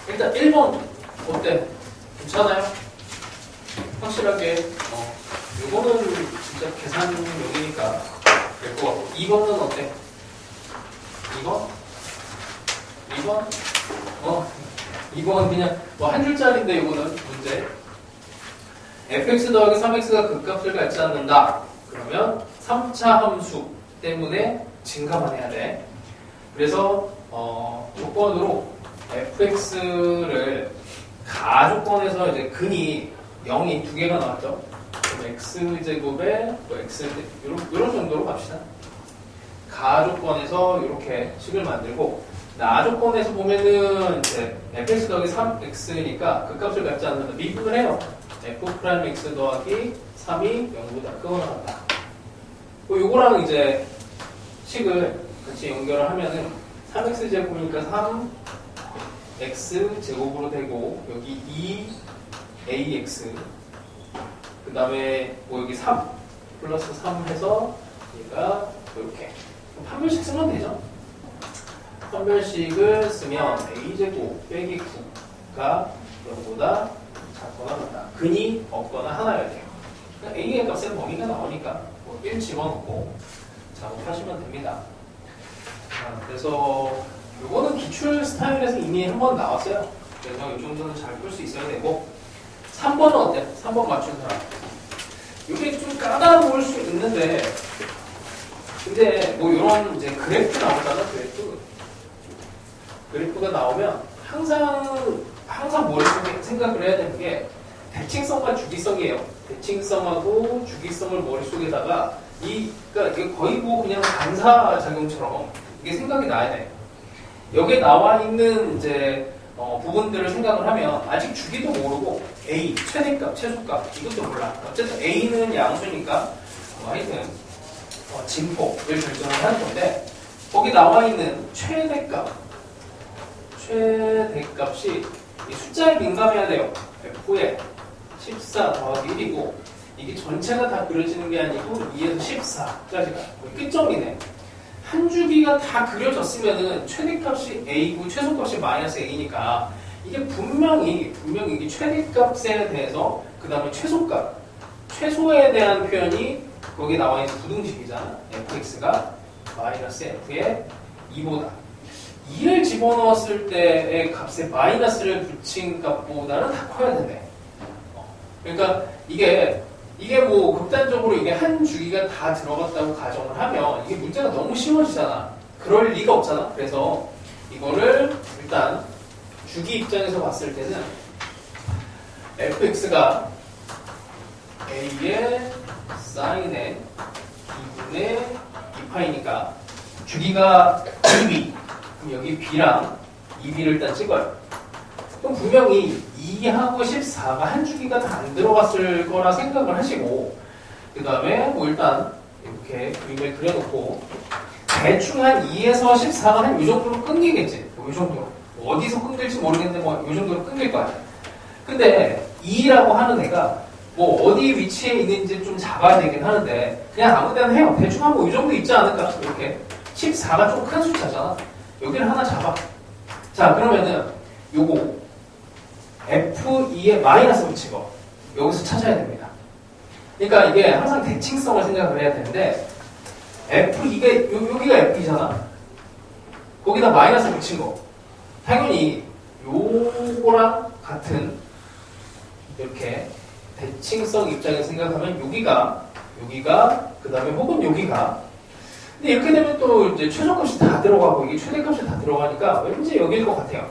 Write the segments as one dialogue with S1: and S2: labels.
S1: 일단 1번 어때? 괜찮아요? 확실하게 이거는 진짜 계산용이니까 될 것 같고 2번은 어때? 2번? 2번? 2번 그냥 뭐 한 줄짜리인데 이거는 문제 fx 더하기 3x가 극값을 갖지 않는다. 그러면 3차 함수 때문에 증가만 해야 돼. 그래서 조건으로 fx를 가조건에서 이제 근이 0이 두 개가 나왔죠. 그럼 x제곱에 또 x 이런 정도로 갑시다. 가조건에서 이렇게 식을 만들고 나조건에서 보면은 이제 fx 더하기 3x니까 극값을 갖지 않는다. 미분을 해요. f'(x) 더하기 3이 0보다 크거나 같다. 요거랑 이제 식을 같이 연결을 하면은 3x 제곱이니까 3x 제곱으로 되고 여기 2ax 그 다음에 뭐 여기 3 플러스 3 해서 얘가 이렇게 판별식 쓰면 되죠. 판별식을 쓰면 a제곱 빼기 9가 0보다 작거나 같다. 근이 없거나 하나여야 돼요. a의 값은 범위가 나오니까 뭐 1 집어넣고 작업하시면 됩니다. 그래서 이거는 기출 스타일에서 이미 한번 나왔어요. 그래서 이 정도는 잘 풀 수 있어야 되고 3번은 어때? 3번 맞춘 사람. 이게 좀 까다로울 수 있는데 근데 뭐 이런 이제 그래프 나오잖아. 그래프가 나오면 항상 머릿속에 생각을 해야 되는 게 대칭성과 주기성이에요. 대칭성하고 주기성을 머릿속에다가 그러니까 이게 거의 뭐 그냥 반사작용처럼 이게 생각이 나야 돼. 여기에 나와 있는 이제 부분들을 생각을 하면 아직 주기도 모르고 A 최대값, 최소값 이것도 몰라. 어쨌든 A는 양수니까 하여튼 진폭을 결정을 하는 건데 거기 나와 있는 최대값이 이 숫자에 민감해야 돼요. F에 14 더하기 1이고 이게 전체가 다 그려지는 게 아니고 2에서 14까지가 끝점이네. 한 주기가 다 그려졌으면은 최대값이 A고 최소값이 마이너스 A니까 이게 분명히 이게 최대값에 대해서 그 다음에 최소값, 최소에 대한 표현이 거기 나와 있는 부등식이잖아. fx가 마이너스 f의 2보다 2를 집어넣었을 때의 값에 마이너스를 붙인 값보다는 다 커야 된대. 그러니까 이게 뭐 극단적으로 이게 한 주기가 다 들어갔다고 가정을 하면 이게 문제가 너무 쉬워지잖아. 그럴 리가 없잖아. 그래서 이거를 일단 주기 입장에서 봤을 때는 fx가 a의 사인의 2분의 2파이니까 주기가 2b 그럼 여기 b랑 2b를 일단 찍어요. 그럼 분명히 2하고 14가 한 주기가 다 안 들어갔을 거라 생각을 하시고 그 다음에 뭐 일단 이렇게 그림을 그려놓고 대충 한 2에서 14가 한 이 정도로 끊기겠지. 뭐 이 정도로. 어디서 끊길지 모르겠는데 뭐 이 정도로 끊길 거 아니야. 근데 2라고 하는 애가 뭐 어디 위치에 있는지 좀 잡아야 되긴 하는데 그냥 아무 데나 해요. 대충 한 뭐 이 정도 있지 않을까? 이렇게 14가 좀 큰 숫자잖아. 여기를 하나 잡아. 자 그러면은 요거 F2에 마이너스 붙인 거 여기서 찾아야 됩니다. 그러니까 이게 항상 대칭성을 생각을 해야 되는데 F 이게 여기가 F이잖아. 거기다 마이너스 붙인 거 당연히 요거랑 같은 이렇게 대칭성 입장에서 생각하면 여기가 그 다음에 혹은 여기가 근데 이렇게 되면 또 이제 최소값이 다 들어가고 이게 최대값이 다 들어가니까 왠지 여기일 것 같아요.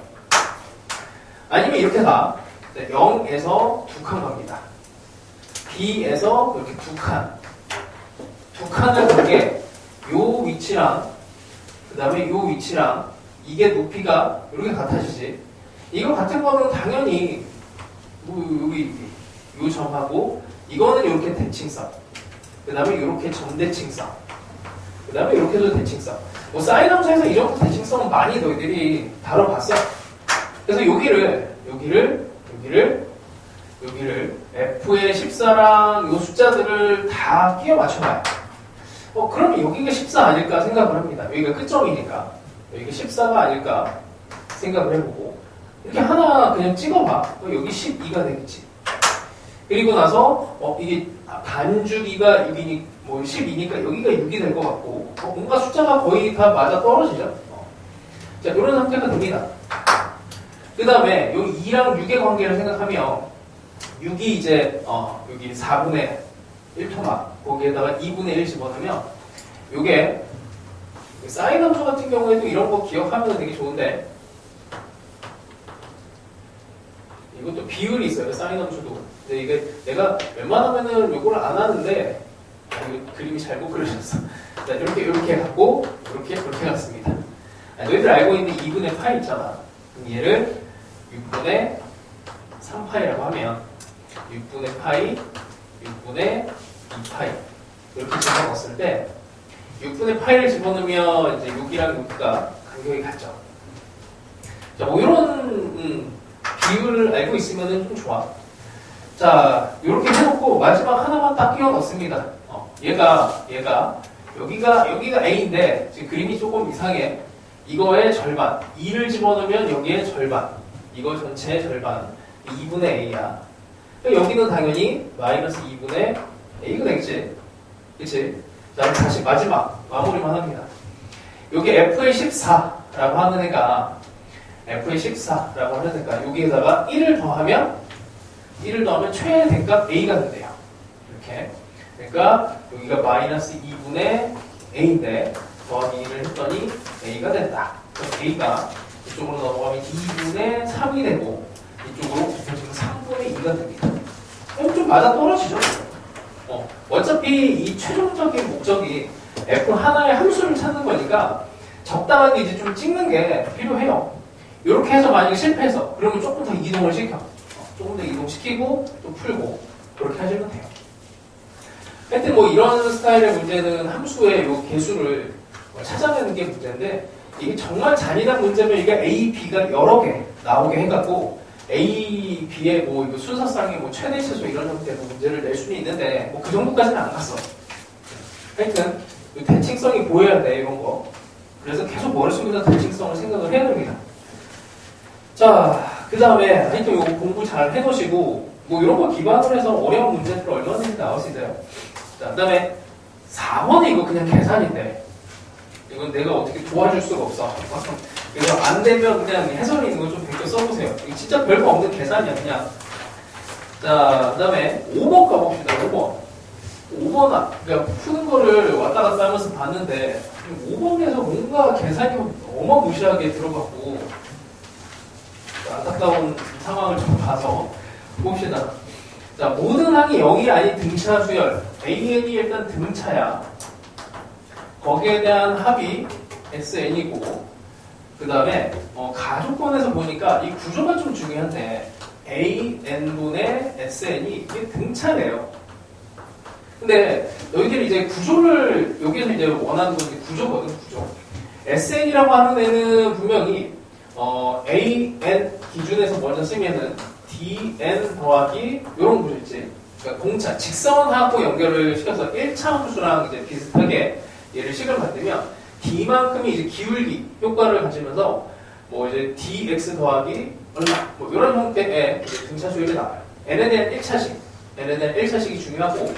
S1: 아니면 이렇게 가 0에서 2칸 갑니다. B에서 이렇게 2칸을 가게 요 위치랑 그 다음에 요 위치랑 이게 높이가 이렇게 같아지지. 이거 같은 거는 당연히 여기 요 점하고 이거는 이렇게 대칭성 그 다음에 이렇게 점대칭성 그 다음에 이렇게도 대칭성 뭐 사인 함수에서 이 정도 대칭성은 많이 너희들이 다뤄봤어. 그래서 여기를 F의 14랑 요 숫자들을 다 끼워 맞춰봐요. 그럼 여기가 14 아닐까 생각을 합니다. 여기가 끝점이니까 여기가 14가 아닐까 생각을 해보고 이렇게 하나 그냥 찍어봐. 여기 12가 되겠지. 그리고 나서 이게 반주기가 6이니 뭐 12니까 여기가 6이 될 것 같고 뭔가 숫자가 거의 다 맞아 떨어지죠. 자, 이런 상태가 됩니다. 그 다음에 여기 2랑 6의 관계를 생각하면 6이 이제 여기 4분의 1토막 거기에다가 2분의 1 집어넣으면 요게 사인 함수 같은 경우에도 이런 거 기억하면 되게 좋은데 이것도 비율이 있어요. 사인 함수도. 근데 이게 내가 웬만하면은 요거를 안 하는데 그림이 잘못 그려졌어. 자, 이렇게 갖고 이렇게 갔습니다. 너희들 알고 있는 2분의 파이 있잖아. 그럼 얘를 6분의 3파이라고 하면 6분의 파이, 6분의 2파이 이렇게 집어넣었을 때 6분의 파이를 집어넣으면 이제 6이랑 6가 간격이 같죠. 자, 뭐 이런 비율을 알고 있으면 좀 좋아. 자, 이렇게 해놓고 마지막 하나만 딱 끼워 넣습니다. 얘가 여기가 A인데 지금 그림이 조금 이상해. 이거의 절반 2를 집어넣으면 여기에 절반 이거 전체의 절반 2분의 A야. 여기는 당연히 마이너스 2분의 A가 되겠지. 그치? 자, 다시 마지막 마무리만 합니다. 여기 F의 14라고 하는 애가 여기에다가 1을 더하면 최대값 A가 된대요. 이렇게. 그러니까 여기가 마이너스 2분의 A인데 더하기 1을 했더니 A가 된다. 그럼 A가 이쪽으로 넘어가면 2분의 3이 되고 이쪽으로 지금 3분의 2가 됩니다. 좀 맞아 떨어지죠? 어차피 이 최종적인 목적이 F 하나의 함수를 찾는 거니까 적당하게 이제 좀 찍는 게 필요해요. 이렇게 해서 만약에 실패해서 그러면 조금 더 이동을 시켜. 조금 더 이동시키고 또 풀고 그렇게 하시면 돼요. 하여튼 뭐 이런 스타일의 문제는 함수의 요 개수를 찾아내는 게 문제인데 이게 정말 잔인한 문제면 이게 A, B가 여러 개 나오게 해갖고 A, B의 뭐 이거 순서상의 뭐 최대 최소 이런 형태의 문제를 낼 수는 있는데 뭐 그 정도까지는 안 갔어. 하여튼 대칭성이 보여야 돼 이런 거. 그래서 계속 머릿속에서 대칭성을 생각을 해야 됩니다. 자, 그 다음에 하여튼 이거 공부 잘 해놓으시고 뭐 이런 거 기반으로 해서 어려운 문제들 얼마든지 나올 수 있어요. 자, 그 다음에 4번은 이거 그냥 계산인데 이건 내가 어떻게 도와줄 수가 없어. 그래서 안 되면 그냥 해설이 있는 거 좀 베껴 써보세요. 이거 진짜 별거 없는 계산이야 그냥. 자, 그 다음에 5번 가봅시다. 5번 그러니까 푸는 거를 왔다 갔다 하면서 봤는데 5번에서 뭔가 계산이 어마무시하게 들어갔고 안타까운 상황을 좀 봐서 봅시다. 자, 모든 항이 0이 아닌 등차 수열 AN이 일단 등차야. 거기에 대한 합이 SN이고 그 다음에 가족권에서 보니까 이 구조가 좀 중요한데 AN분의 SN이 이게 등차래요. 근데 너희들이 이제 구조를 여기서 이제 원하는 건 구조거든. 구조. SN이라고 하는 애는 분명히 AN 기준에서 먼저 쓰면은 DN 더하기 이런 구조 있지. 그러니까 공차 직선하고 연결을 시켜서 1차 함수랑 이제 비슷하게 얘를 식을 만들면 D만큼이 이제 기울기 효과를 가지면서 뭐 이제 DX 더하기 얼마 뭐 이런 형태의 등차 수열이 나와요. N에 대한 1차식이 중요하고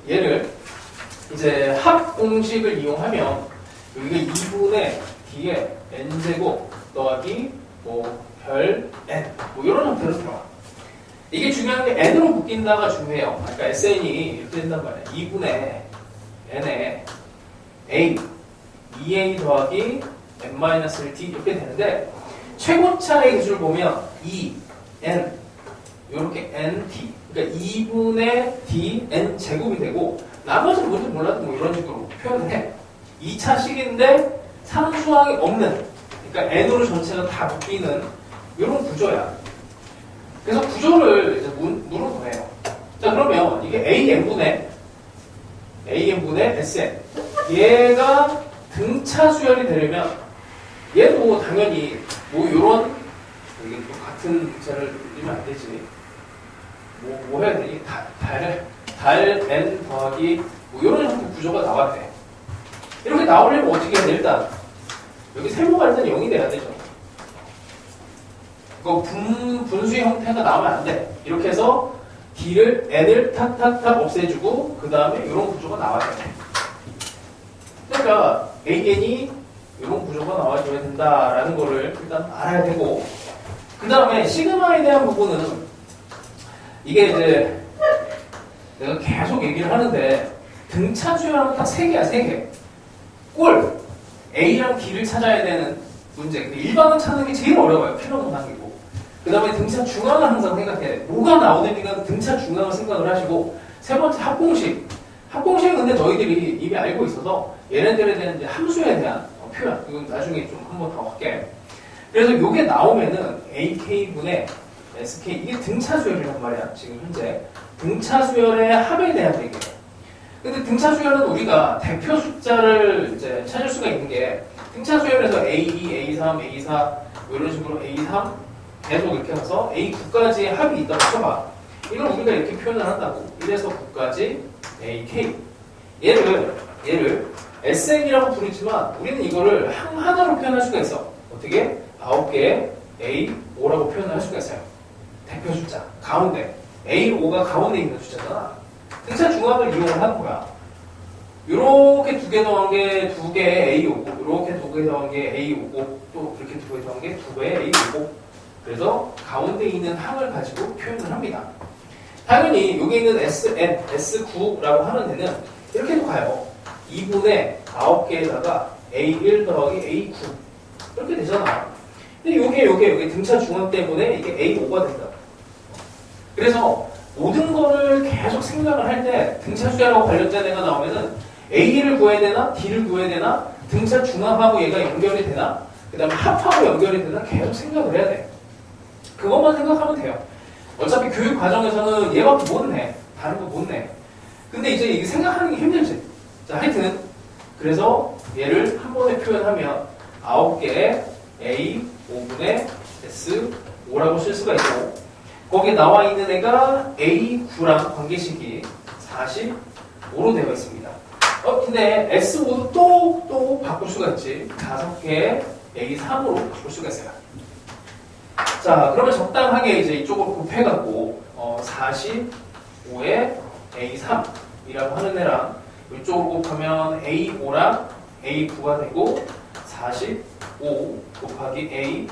S1: 얘를 이제 합 공식을 이용하면 여기가 2분의 D에 N제곱 더하기 뭐 별 N 뭐 이런 형태로 들어와. 이게 중요한 게 N으로 묶인다가 중요해요. 그러니까 SN이 이렇게 된단 말이에요. 2분의 N에 A 2A 더하기 N-1D 이렇게 되는데 최고차의 기준을 보면 2, N 이렇게 ND 그러니까 2분의 D, N 제곱이 되고 나머지는 뭔지 몰라도 뭐 이런 식으로 표현을 해. 2차 식인데 상수항이 없는 그러니까 N으로 전체가 다 묶이는 이런 구조야. 그래서 구조를 이제 문으로 더해요. 자, 그러면 이게 AN분의 SN 얘가 등차 수열이 되려면 얘도 당연히 뭐 요런 이게 또 같은 문자를 넣으면 안 되지. 뭐 해야 되니? 달 N 더하기 뭐 요런 형태 구조가 나와야 돼. 이렇게 나오려면 어떻게 해야 돼? 일단 여기 세모가 일단 0이 돼야 되죠. 이거 분수의 형태가 나오면 안 돼. 이렇게 해서 D를 N을 탁탁탁 없애주고 그 다음에 이런 구조가 나와야 돼. 그러니까 AN이 이런 구조가 나와줘야 된다라는 거를 일단 알아야 되고 그 다음에 시그마에 대한 부분은 이게 이제 내가 계속 얘기를 하는데 등차 수열하면 딱 3개야 3개. 꼴 A랑 D를 찾아야 되는 문제. 일반은 찾는 게 제일 어려워요. 필요 문항이고. 그 다음에 등차 중앙을 항상 생각해야 돼. 뭐가 나오든지가 등차 중앙을 생각을 하시고 세 번째 합공식. 합공식은 근데 너희들이 이미 알고 있어서 얘네들에 대한 이제 함수에 대한 표현. 이건 나중에 좀 한번 더 할게. 그래서 이게 나오면은 AK분의 SK 이게 등차 수열이란 말이야. 지금 현재 등차 수열의 합에 대한 얘기예요. 근데 등차 수열은 우리가 대표 숫자를 이제 찾을 수가 있는 게 등차 수열에서 A2, A3, A4 이런 식으로 A3 계속 이렇게 해서 A9까지의 합이 있다고 쳐봐. 이걸 우리가 이렇게 표현을 한다고. 1에서 9까지 AK. 얘를 SN이라고 부르지만 우리는 이거를 하나로 표현할 수가 있어. 어떻게? 9개의 A5라고 표현을 할 수가 있어요. 대표 숫자. 가운데. A5가 가운데 있는 숫자잖아. 등차 중앙을 이용을 하는 거야. 요렇게 2개 더한 게 2개의 A5고, 요렇게 2개 더한 게 A5고, 또 이렇게 2개 더한 게 2개의 A5고. 그래서 가운데 있는 항을 가지고 표현을 합니다. 당연히 여기 있는 SN, S9라고 하는 데는 이렇게도 가요. 2분의 9개에다가 A1 더하기 A9. 이렇게 되잖아. 근데 요게 등차 중앙 때문에 이게 A5가 된다. 그래서 모든 거를 계속 생각을 할 때 등차 수열하고 관련된 애가 나오면은 A를 구해야 되나? D를 구해야 되나? 등차 중앙하고 얘가 연결이 되나? 그 다음에 합하고 연결이 되나? 계속 생각을 해야 돼. 그것만 생각하면 돼요. 어차피 교육 과정에서는 얘밖에 못 내. 다른 거 못 내. 근데 이제 이게 생각하는 게 힘들지. 자, 하여튼 그래서 얘를 한 번에 표현하면 9개의 A 5분의 S5라고 쓸 수가 있고 거기에 나와 있는 애가 A9랑 관계식이 45로 되어 있습니다. 근데 S5도 또 바꿀 수가 있지. 5개의 A3으로 바꿀 수가 있어요. 자, 그러면 적당하게 이제 이쪽을 곱해갖고 45의 A3이라고 하는 애랑 이쪽을 곱하면 A5랑 A9가 되고 45 곱하기 A5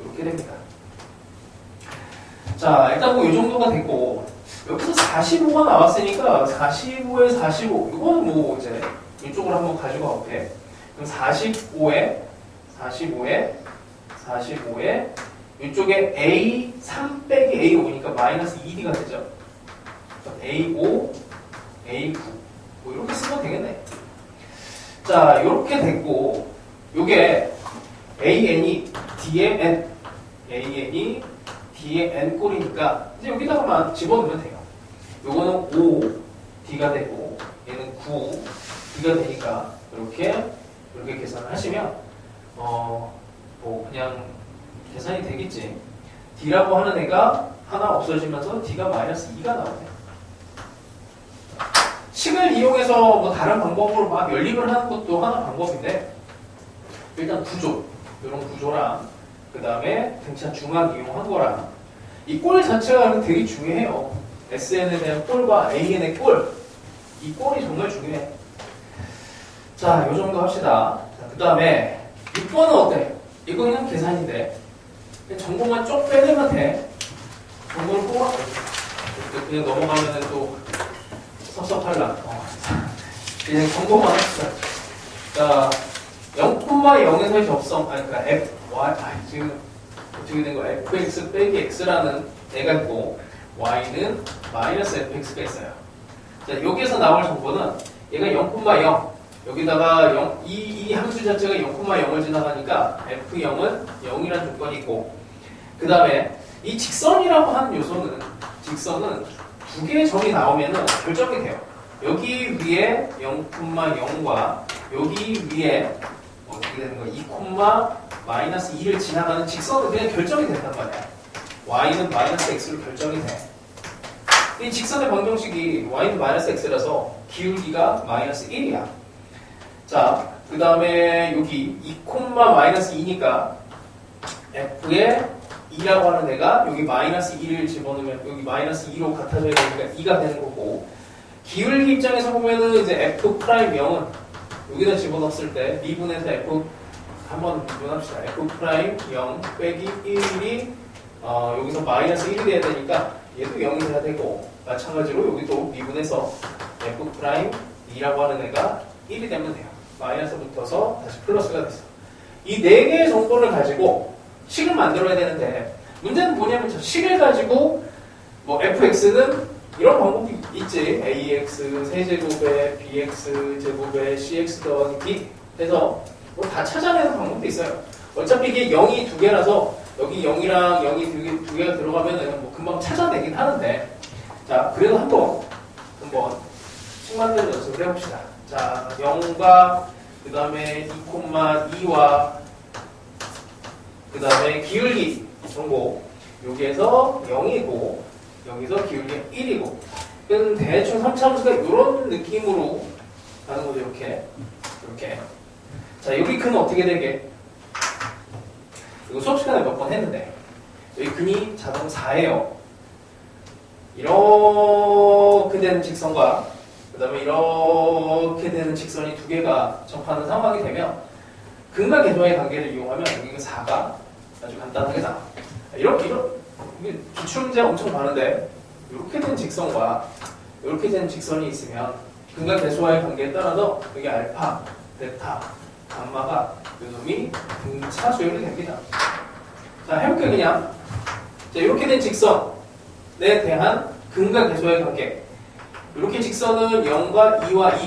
S1: 이렇게 됩니다. 자, 일단 뭐 이 정도가 됐고 여기서 45가 나왔으니까 45에 45 이거는 뭐 이제 이쪽으로 한번 가지고 가볼게. 그럼 45에 이쪽에 A3 빼기 A5니까 마이너스 2D가 되죠. A5, A9 뭐 이렇게 쓰면 되겠네. 자, 이렇게 됐고 요게 AN이 D의 N AN이 D의 N 꼴이니까 이제 여기다가만 집어넣으면 돼요. 요거는 5 D가 되고 얘는 9 D가 되니까 이렇게 계산을 하시면 뭐 그냥 계산이 되겠지. D라고 하는 애가 하나 없어지면서 D가 마이너스 2가 나오네. 식을 이용해서 뭐 다른 방법으로 막 연립을 하는 것도 하나 방법인데 일단 구조, 이런 구조랑 그 다음에 등차 중앙 이용한 거랑 이 꼴 자체가 되게 중요해요. SN에 대한 꼴과 AN의 꼴, 이 꼴이 정말 중요해. 자, 요 정도 합시다. 그 다음에 6번은 어때? 이거 그냥 계산인데 전공만 쪽 빼내면 돼. 전공을 뽑아 그냥 넘어가면은 또 섭섭할라. 그냥 전공만 합시다. 자, 0,0에서의 접성, 그러니까 F, Y, 지금 어떻게 된 거야? fx 빼기 x라는 애가 있고 y는 마이너스 fx가 있어요. 자, 여기에서 나올 정보는 얘가 0,0 여기다가 이 함수 자체가 0,0을 지나가니까 f0은 0이라는 조건이 있고 그 다음에 이 직선이라고 하는 요소는 직선은 두 개의 점이 나오면은 결정이 돼요. 여기 위에 0,0과 여기 위에 어떻게 되는 거야? 2, 마이너스 2를 지나가는 직선은 그냥 결정이 된단 말이야. y는 마이너스 x로 결정이 돼. 이 직선의 방정식이 y는 마이너스 x라서 기울기가 마이너스 1이야. 자, 그 다음에 여기 2,-2니까 f의 2라고 하는 애가 여기 -2를 집어넣으면 여기 -2로 같아져야 되니까 2가 되는 거고, 기울기 입장에서 보면은 이제 f'0은 여기다 집어넣었을 때 미분해서 f 한번 미분합시다. f'0 빼기 1이 여기서 -1이 돼야 되니까 얘도 0이 돼야 되고, 마찬가지로 여기도 미분해서 f'2라고 하는 애가 1이 되면 돼요. 마이너스 붙어서 다시 플러스가 됐어. 이 4개의 정보를 가지고 식을 만들어야 되는데, 문제는 뭐냐면 저 식을 가지고 뭐 fx는 이런 방법이 있지. ax 세제곱에 bx 제곱에 cx 더하기 b 해서 뭐 다 찾아내는 방법도 있어요. 어차피 이게 0이 2개라서 여기 0이랑 0이 2개가 들어가면은 뭐 금방 찾아내긴 하는데, 자, 그래도 한번 식 만드는 연습을 해봅시다. 자, 0과 그 다음에 2,2와 그 다음에 기울기 정보, 여기에서 0이고 여기서 기울기 1이고, 그럼 대충 3차함수가 이런 느낌으로 가는 거죠. 이렇게. 자, 여기 근은 어떻게 되게? 이거 수업 시간에 몇 번 했는데 여기 근이 자동 4예요. 이렇게 되는 직선과 그 다음에 이렇게 되는 직선이 2개가 접하는 상황이 되면 근과 궤도의 관계를 이용하면 여기가 4가 아주 간단하게 나와. 이렇게 기출문제 엄청 많은데 이렇게 된 직선과 이렇게 된 직선이 있으면 근과 계수와의 관계에 따라서 여기 알파, 베타, 감마가 요놈이 등차 수열이 됩니다. 자, 해볼게요. 그냥 자, 이렇게 된 직선에 대한 근과 계수와의 관계, 이렇게 직선은 0과 2와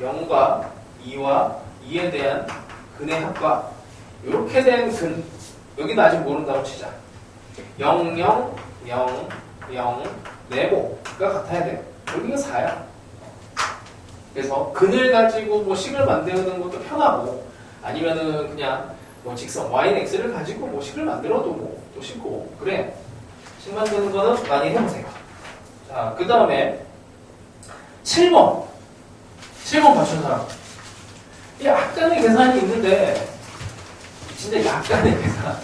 S1: 0과 2와 2에 대한 근의 합과 이렇게 된 근, 여기는 아직 모른다고 치자. 0, 0, 0, 0, 네모가 같아야 돼요. 여기가 4야. 그래서 근을 가지고 뭐 식을 만드는 것도 편하고, 아니면은 그냥 뭐 직선 y는 x를 가지고 뭐 식을 만들어도 뭐 또 쉽고 그래. 식 만드는 거는 많이 해보세요. 자, 그 다음에 7번 맞춘 사람. 약간의 계산이 있는데 진짜 약간의 계산.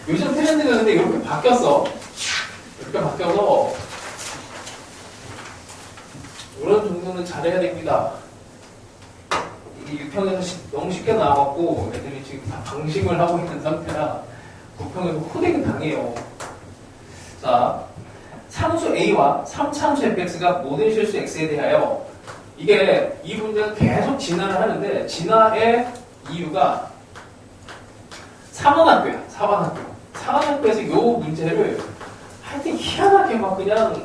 S1: 요즘 트렌드가 근데 이렇게 바뀌었어. 이렇게 바뀌어서 이런 정도는 잘해야 됩니다. 이게 유평에서 너무 쉽게 나와갖고 애들이 지금 다 방심을 하고 있는 상태라 9평에서 호되게 당해요. 자, 상수 A와 3차함수 fx가 모든 실수 x에 대하여, 이게 이 문제는 계속 진화를 하는데 진화의 이유가 3원학교야. 4번학교에서 이 문제를 하여튼 희한하게 막 그냥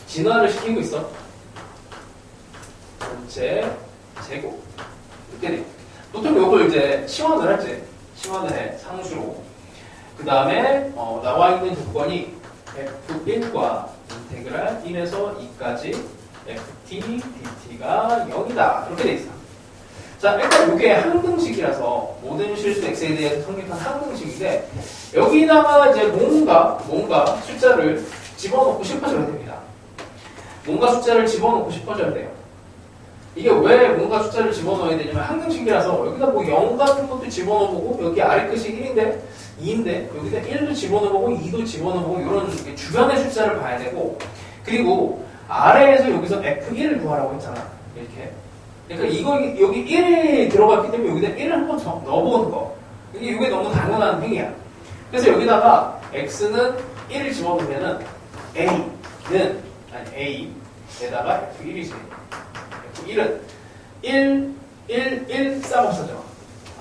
S1: 진화를 시키고 있어. 전체 제곱 이렇게 돼. 보통 요걸 이제 시원을 할지, 시원을 해 상수로. 그 다음에 나와 있는 조건이 f1과 인테그랄 1에서 2까지 ft dt가 0이다 이렇게 돼 있어. 자, 일단 이게 항등식이라서 모든 실수 x에 대해서 성립한 항등식인데, 여기다가 이제 뭔가 숫자를 집어넣고 싶어져야 됩니다. 뭔가 숫자를 집어넣고 싶어져야 돼요. 이게 왜 뭔가 숫자를 집어넣어야 되냐면, 항등식이라서 여기다 뭐 0 같은 것도 집어넣어보고, 여기 아래 끝이 1인데 2인데 여기다 1도 집어넣어보고 2도 집어넣어보고, 이런 주변의 숫자를 봐야 되고, 그리고 아래에서 여기서 f1을 구하라고 했잖아. 이렇게. 그러니까 이거 여기 1이 들어갔기 때문에 여기다 1을 한번 넣어보는 거. 이게 너무 당연한 행위야. 그래서 여기다가 x는 1을 집어넣으면은 a에다가 f1이지. f1은 1, 1, 1 싸고 써져.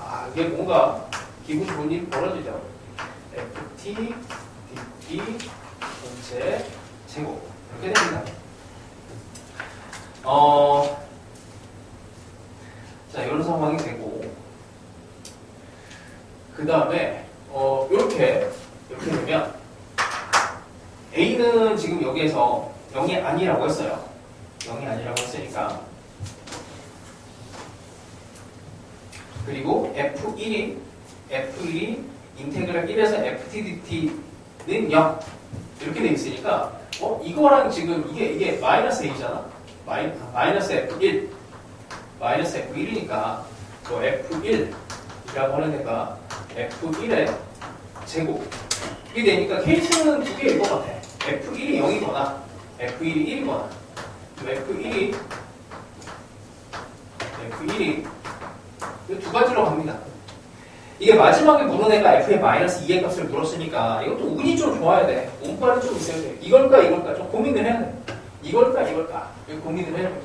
S1: 아, 이게 뭔가 기분 좋은 일이 벌어지죠. ft, dt, 전체 제곱. 이렇게 됩니다. 자, 이런 상황이 되고, 그 다음에 이렇게 되면 A는 지금 여기에서 0이 아니라고 했어요. 0이 아니라고 했으니까, 그리고 F1이 인테그랄 1에서 FTDT는 0 이렇게 돼 있으니까 이거랑 지금 이게 마이너스 A잖아. 마이너스 F1 마이너스 F1이니까 뭐 F1이라고 하는 애가 F1의 제곱 이게 되니까 K층은 두 개일 것 같아. F1이 0이거나 F1이 1이거나 F1이 두 가지로 갑니다. 이게 마지막에 물은 애가 F의 마이너스 2의 값을 물었으니까 이것도 운이 좀 좋아야 돼. 운빨이 좀 있어야 돼. 이걸까 좀 고민을 해야 돼. 이걸까 이거 고민을 해야 돼.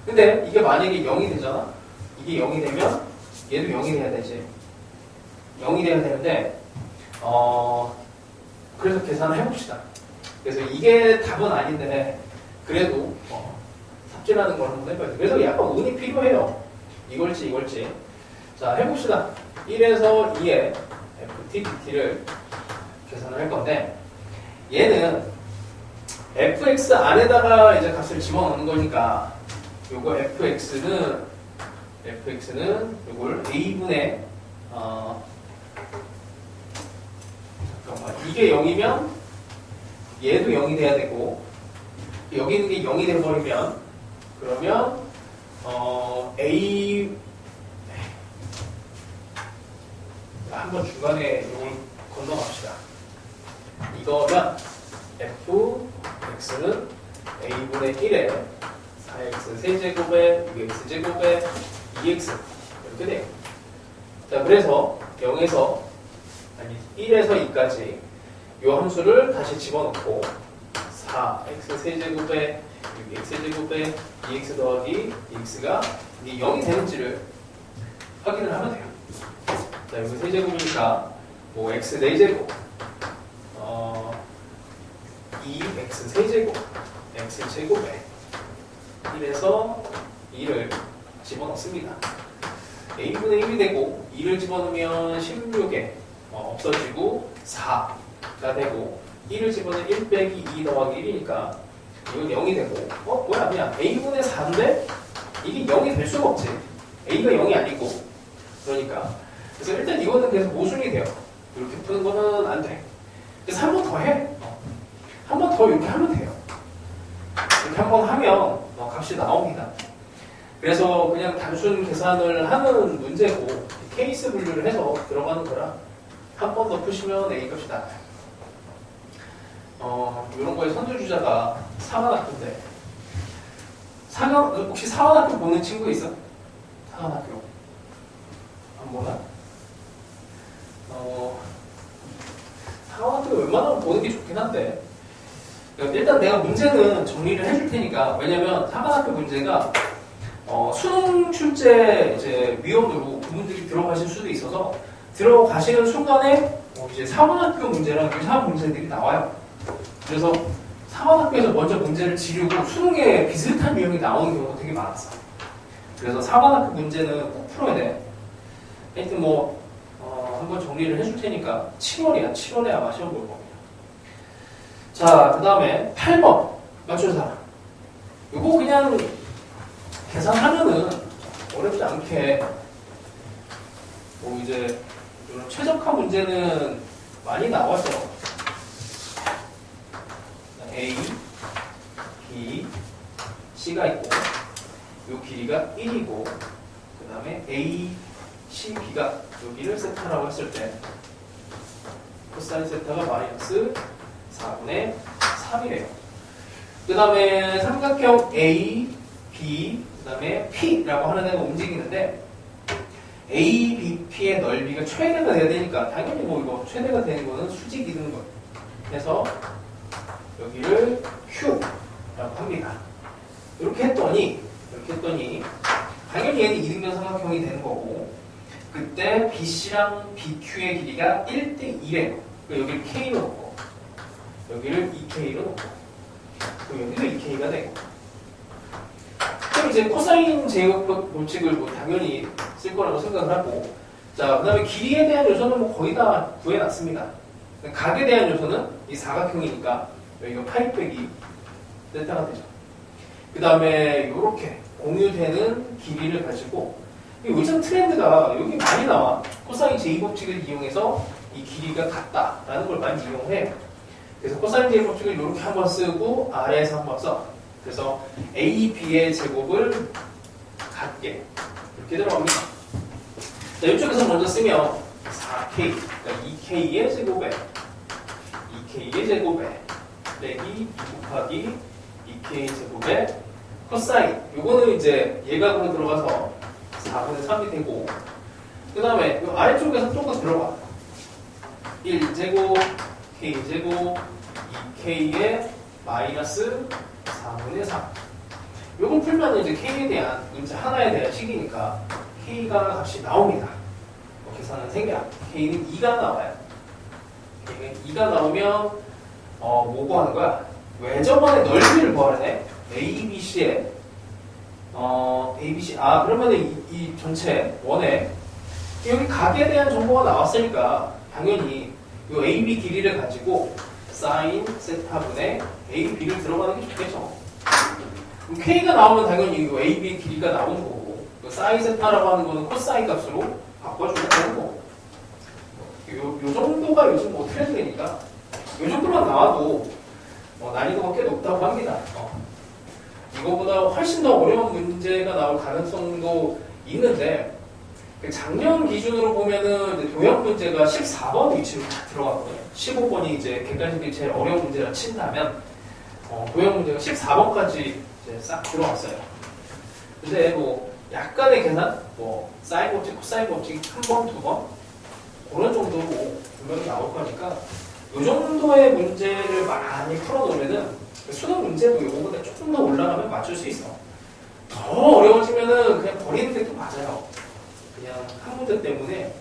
S1: 근데 이게 만약에 0이 되잖아. 이게 0이 되면 얘도 0이 돼야 되지. 0이 돼야 되는데 그래서 계산을 해봅시다. 그래서 이게 답은 아닌데 그래도 삽질하는 걸 한번 해봐야 돼. 그래서 약간 운이 필요해요. 이걸지. 자, 해봅시다. 1에서 2의 ft, dt를 계산을 할 건데 얘는 fx 안에다가 이제 값을 집어넣는 거니까 요거 fx는 요걸 a분의 잠깐만, 이게 0이면 얘도 0이 돼야 되고 여기 있는 게 0이 돼버리면 그러면 a 한번 중간에 이걸 건너갑시다. 이거면 fx는 a분의 1에 4x 세제곱에 6x제곱에 2x 이렇게 돼요. 자, 그래서 1에서 2까지 이 함수를 다시 집어넣고 4x 세제곱에 6x제곱에 2x 더하기 2x가 0이 되는지를 확인을 하면 돼요. 자, 여기 세제곱이니까 뭐 x 4제곱 2x 세제곱 x 제곱에 1에서 2를 집어넣습니다. a분의 1이 되고 2를 집어넣으면 16에 없어지고 4가 되고 1을 집어넣으면 1 빼기 2 더하기 1이니까 이건 0이 되고 뭐야 그냥 a분의 4인데 이게 0이 될 수가 없지. a가 0이 아니고 그러니까 그래서 일단 이거는 계속 모순이 돼요. 이렇게 푸는 거는 안 돼. 그래서 한 번 더 해. 한 번 더 이렇게 하면 돼요. 이렇게 한 번 하면 값이 나옵니다. 그래서 그냥 단순 계산을 하는 문제고 케이스 분류를 해서 들어가는 거라 한 번 더 푸시면 A 값이 나와요. 이런 거에 선두주자가 상한학교인데 혹시 상한학교 보는 친구 있어? 상한학교 안 보나? 상한학교 웬만하면 보는 게 좋긴 한데 일단 내가 문제는 정리를 해줄 테니까. 왜냐면 상한학교 문제가 수능 출제 이제 위원으로 그분들이 들어가실 수도 있어서 들어가시는 순간에 이제 상한학교 문제랑 유사한 문제들이 나와요. 그래서 상한학교에서 먼저 문제를 지르고 수능에 비슷한 유형이 나오는 경우가 되게 많았어. 그래서 상한학교 문제는 꼭 풀어야 돼. 하여튼 한번 정리를 해줄 테니까 7월에 아마 시험 볼 겁니다. 자, 그 다음에 8번 맞춘 사람. 이거 그냥 계산하면은 어렵지 않게 이제 이런 최적화 문제는 많이 나왔죠. A, B, C가 있고 이 길이가 1이고 그 다음에 A, C, B가 여기를 세타라고 했을 때 코사인 세타가 마이너스 4분의 3이래요. 그 다음에 삼각형 A, B, 그 다음에 P라고 하는 애가 움직이는데 A, B, P의 넓이가 최대가 돼야 되니까 당연히 이거 최대가 되는 거는 수직 이등분 거예요. 그래서 여기를 Q라고 합니다. 이렇게 했더니 당연히 얘는 이등변 삼각형이 되는 거고 그때 BC랑 BQ의 길이가 1대 1이에요. 여기를 K로 놓고 여기를 2K로 놓고 여기도 2K가 되고 그럼 이제 코사인 제곱 법칙을 당연히 쓸 거라고 생각을 하고 자, 그 다음에 길이에 대한 요소는 거의 다 구해놨습니다. 각에 대한 요소는 이 사각형이니까 여기가 파이 빼기 세타가 되죠. 그 다음에 이렇게 공유되는 길이를 가지고 요즘 트렌드가 여기 많이 나와. 코사인 제2법칙을 이용해서 이 길이가 같다라는 걸 많이 이용해. 그래서 코사인 제2법칙을 이렇게 한번 쓰고 아래에서 한번 써. 그래서 A, B의 제곱을 같게 이렇게 들어갑니다. 자, 이쪽에서 먼저 쓰면 4K, 그러니까 2K의 제곱에 2K의 제곱에 빼기 2 곱하기 2K 제곱에 코사인. 요거는 이제 예각으로 들어가서 4분의 3이 되고, 그 다음에 요 아래쪽에서 또 들어가. 1제곱, K제곱, 2K의 마이너스 4분의 3. 요걸 풀면 이제 K에 대한 문제 하나에 대한 식이니까 K가 값이 나옵니다. 계산은 생략. K는 2가 나와요. K는 2가 나오면 뭐 구하는 거야? 외접원의 넓이를 구하네. ABC의 ABC. 그러면은 이 전체 원에 여기 각에 대한 정보가 나왔으니까 당연히 이 AB 길이를 가지고 사인 세타분의 AB를 들어가는 게 좋겠죠. 그럼 K가 나오면 당연히 이 AB 길이가 나오는 거고, 사인 세타라고 하는 거는 코사인 값으로 바꿔주면 되는 거고. 요 정도가 요즘 뭐 트렌드니까 요 정도만 나와도 난이도가 꽤 높다고 합니다. 이거보다 훨씬 더 어려운 문제가 나올 가능성도 있는데, 작년 기준으로 보면은 도형 문제가 14번 위치로 딱 들어갔거든요. 15번이 이제 객관식이 제일 어려운 문제라 친다면 도형 문제가 14번까지 이제 싹 들어왔어요. 근데 뭐 약간의 계산, 뭐 사인 법칙, 코사인 법칙 한 번, 두 번 그런 정도로 분명히 나올 거니까 이 정도의 문제를 많이 풀어놓으면은 수능 문제도 이거보다 조금 더 올라가면 맞출 수 있어. 더 어려워지면은 그냥 버리는 게 또 맞아요. 그냥 한 문제 때문에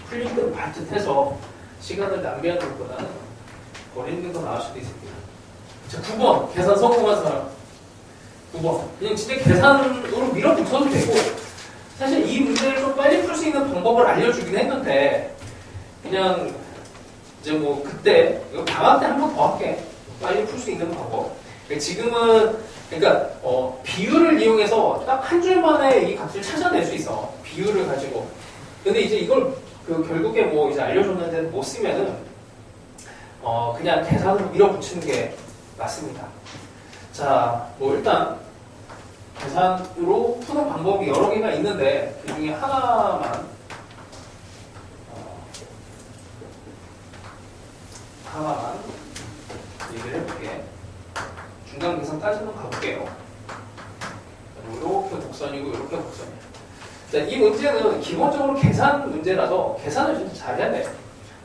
S1: 풀린 듯 말 듯 해서 시간을 낭비하는 것보다는 버리는 게 더 나을 수도 있습니다. 자, 9번 계산 성공한 사람. 9번 그냥 진짜 계산으로 밀어붙여도 되고, 사실 이 문제를 좀 빨리 풀 수 있는 방법을 알려주긴 했는데 그냥 이제 뭐 그때 이거 방학 때 한 번 더 할게. 빨리 풀 수 있는 방법. 지금은 그러니까 비율을 이용해서 딱 한 줄 만에 이 값을 찾아낼 수 있어. 비율을 가지고. 근데 이제 이걸 결국에 뭐 이제 알려줬는데 못 쓰면은 그냥 계산으로 밀어붙이는 게 맞습니다. 자, 뭐 일단 계산으로 푸는 방법이 여러 개가 있는데 그 중에 하나만 얘기를 해볼게. 중간 계산까지 한번 가볼게요. 이렇게 곡선이고 이렇게 곡선이야. 자, 이 문제는 기본적으로 계산 문제라서 계산을 진짜 잘해야 돼.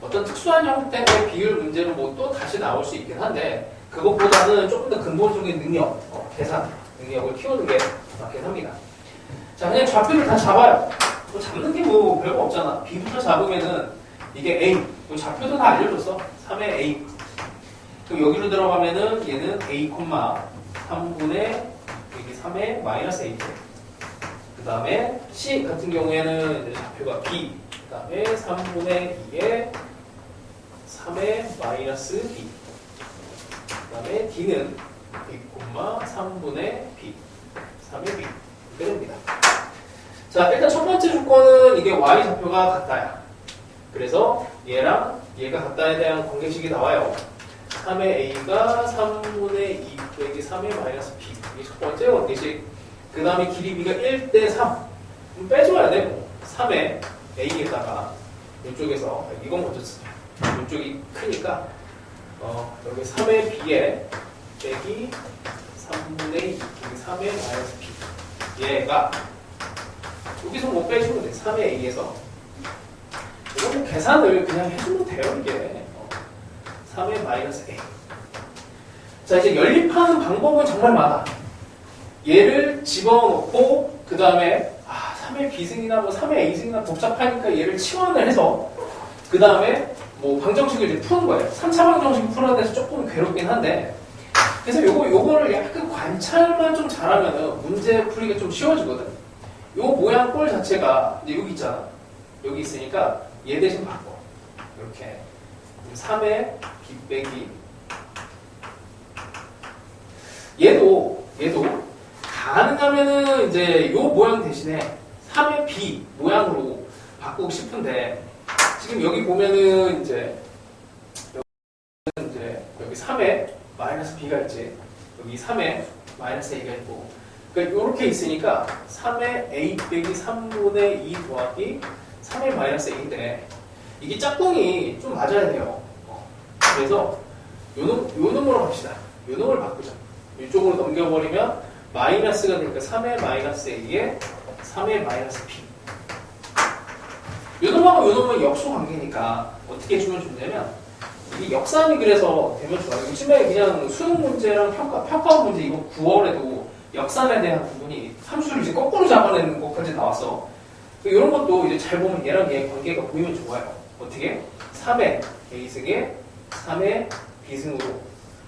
S1: 어떤 특수한 형태의 비율 문제는 뭐 또 다시 나올 수 있긴 한데 그것보다는 조금 더 근본적인 능력, 계산 능력을 키우는 게 맞긴 합니다. 자, 그냥 좌표를 다 잡아요. 뭐 잡는 게 뭐 별거 없잖아. B부터 잡으면은 이게 A. 좌표도 다 알려줬어. 3의 A. 그럼 여기로 들어가면은 얘는 A, 3분의 여기 3의 마이너스 A. 그 다음에 C 같은 경우에는 좌표가 B. 그 다음에 3분의 2의 3의 마이너스 B. 그 다음에 D는 2, 3분의 B. 3의 B. 이렇게 됩니다. 자, 일단 첫 번째 조건은 이게 Y 좌표가 같다야. 그래서 얘랑 얘가 같다에 대한 관계식이 나와요. 3의 A가 3분의 2 빼기 3의 마이너스 B. 이게 첫 번째 관계식. 그 다음에 길이 B가 1대 3. 그럼 빼줘야 돼. 뭐. 3의 A에다가 이쪽에서 이건 먼저 쓰자. 이쪽이 크니까 여기 3의 B에 빼기 3분의 2 빼기 3의 마이너스 B. 얘가 여기서 뭐 빼주면 돼. 3의 A에서 이거는 계산을 그냥 해주면 돼요. 이게 3의 마이너스 A. 자, 이제 연립하는 방법은 정말 많아. 얘를 집어넣고 그 다음에 3의 B승이나 뭐 3의 A승이나 복잡하니까 얘를 치환을 해서 그 다음에 뭐 방정식을 이제 푸는 거예요. 3차 방정식 풀어야 돼서 조금 괴롭긴 한데, 그래서 요거를 약간 관찰만 좀 잘하면은 문제 풀기가 좀 쉬워지거든. 요 모양 꼴 자체가 이제 여기 있잖아. 여기 있으니까 얘 대신 바꿔. 이렇게 3의 B 빼기 얘도 가능하면은 이제 요 모양 대신에 3의 B 모양으로 바꾸고 싶은데, 지금 여기 보면은 이제 여기 3의 마이너스 B가 있지. 여기 3의 마이너스 A가 있고, 그러니까 이렇게 있으니까 3의 a 빼기 3분의 2 더하기 3의 마이너스 a인데 이게 짝꿍이 좀 맞아야 돼요. 그래서 요 놈으로 갑시다. 요 놈을 바꾸자. 이쪽으로 넘겨버리면 마이너스가 되니까 3의 마이너스 a에 3의 마이너스 b. 요 놈하고 요 놈은 역수 관계니까 어떻게 주면 좋냐면 이게 역삼이 그래서 되면 좋아요. 요즘에 그냥 수능 문제랑 평가원 문제 이거 9월에도 역삼에 대한 부분이 함수를 이제 거꾸로 잡아내는 것까지 나왔어. 이런 것도 이제 잘 보면 얘랑 얘 관계가 보이면 좋아요. 어떻게? 3의 a승에 3의 b승으로.